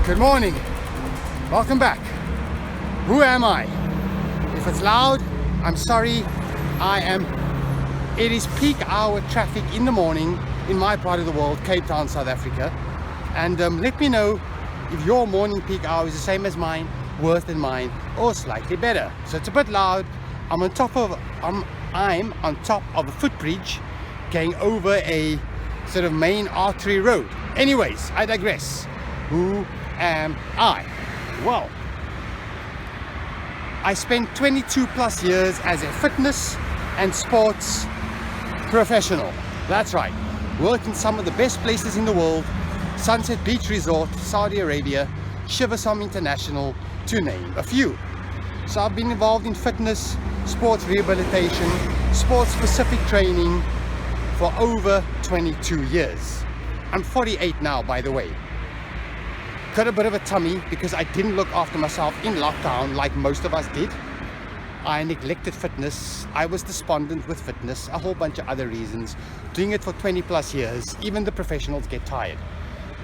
Good morning, welcome back. Who am I? If it's loud, I'm sorry. It is peak hour traffic in the morning in my part of the world, Cape Town, South Africa. And let me know if your morning peak hour is the same as mine, worse than mine, or slightly better. So it's a bit loud. I'm on top of a footbridge going over a sort of main artery road. Anyways, I digress. Who am I? Well, I spent 22 plus years as a fitness and sports professional. That's right. Worked in some of the best places in the world: Sunset Beach Resort, Saudi Arabia, Shivasom International, to name a few. So I've been involved in fitness, sports rehabilitation, sports specific training for over 22 years. I'm 48 now, by the way. Got a bit of a tummy because I didn't look after myself in lockdown like most of us did. I neglected fitness. I was despondent with fitness, a whole bunch of other reasons. Doing it for 20 plus years, even the professionals get tired.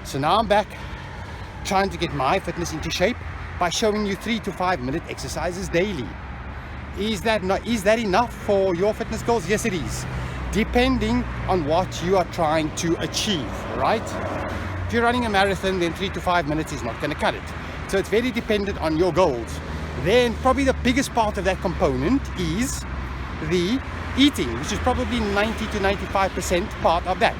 So now I'm back trying to get my fitness into shape by showing you 3 to 5 minute exercises daily. Is that enough for your fitness goals? Yes, it is, depending on what you are trying to achieve, right? If you're running a marathon, then 3 to 5 minutes is not going to cut it. So it's very dependent on your goals. Then probably the biggest part of that component is the eating, which is probably 90 to 95% part of that.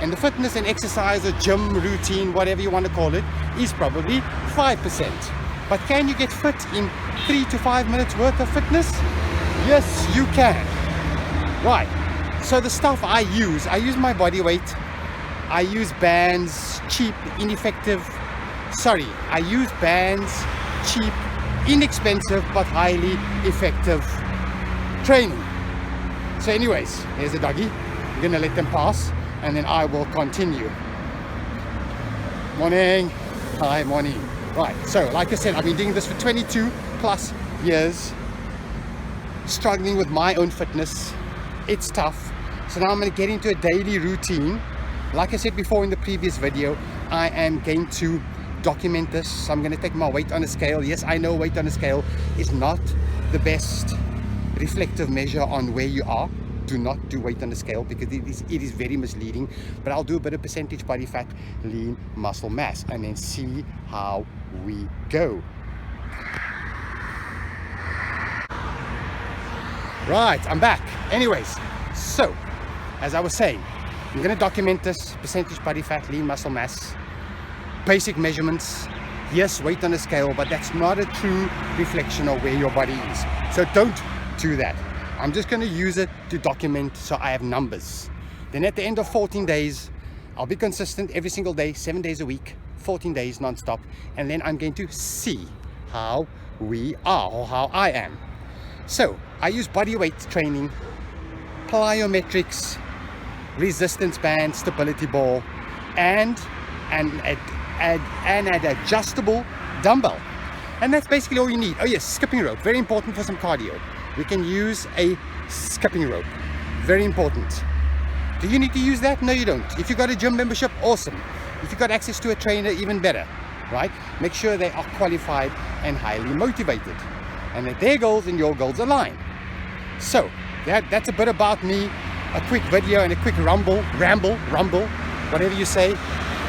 And the fitness and exercise or gym routine, whatever you want to call it, is probably 5%. But can you get fit in 3 to 5 minutes worth of fitness? Yes, you can. Right. So the stuff I use my body weight. I use bands, cheap, ineffective. I use bands, cheap, inexpensive, but highly effective training. So anyways, here's a doggy. I'm gonna let them pass and then I will continue. Morning. Hi, morning. Right, so like I said, I've been doing this for 22 plus years, struggling with my own fitness. It's tough. So now I'm gonna get into a daily routine. Like I said before in the previous video, I am going to document this. So I'm going to take my weight on a scale. Yes, I know weight on a scale is not the best reflective measure on where you are. Do not do weight on a scale because it is very misleading. But I'll do a bit of percentage body fat, lean muscle mass, and then see how we go. Right, I'm back. Anyways, so as I was saying, I'm going to document this: percentage body fat, lean muscle mass, basic measurements. Yes, weight on a scale, but that's not a true reflection of where your body is. So don't do that. I'm just going to use it to document so I have numbers. Then at the end of 14 days, I'll be consistent every single day, 7 days a week, 14 days non-stop. And then I'm going to see how we are or how I am. So I use body weight training, plyometrics, resistance band, stability ball, and an adjustable dumbbell. And that's basically all you need. Oh yes, skipping rope, very important for some cardio. We can use a skipping rope, very important. Do you need to use that? No, you don't. If you've got a gym membership, awesome. If you've got access to a trainer, even better, right? Make sure they are qualified and highly motivated and that their goals and your goals align. So that's a bit about me. A quick video and a quick ramble, whatever you say.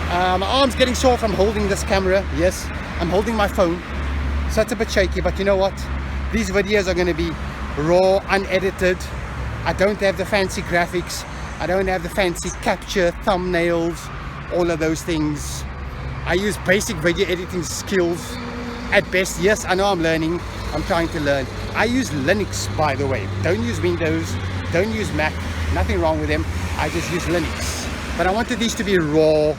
My arm's getting sore from holding this camera. Yes, I'm holding my phone, so it's a bit shaky, but you know what? These videos are going to be raw, unedited. I don't have the fancy graphics. I don't have the fancy capture, thumbnails, all of those things. I use basic video editing skills at best. Yes, I know I'm learning. I'm trying to learn. I use Linux, by the way. Don't use Windows. Don't use Mac. Nothing wrong with them. I just use Linux. But I wanted these to be raw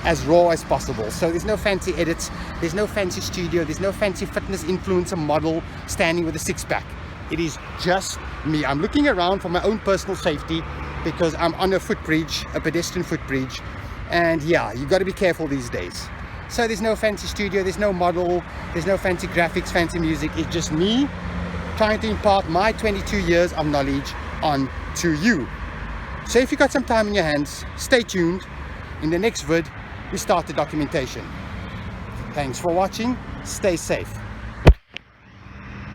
as possible. So there's no fancy edits. There's no fancy studio. There's no fancy fitness influencer model standing with a six-pack. It is just me. I'm looking around for my own personal safety because I'm on a footbridge, a pedestrian footbridge. And yeah, you got to be careful these days. So there's no fancy studio. There's no model. There's no fancy graphics, fancy music. It's just me trying to impart my 22 years of knowledge on to you. So if you got some time in your hands, stay tuned. In the next vid, we start the documentation. Thanks for watching. Stay safe.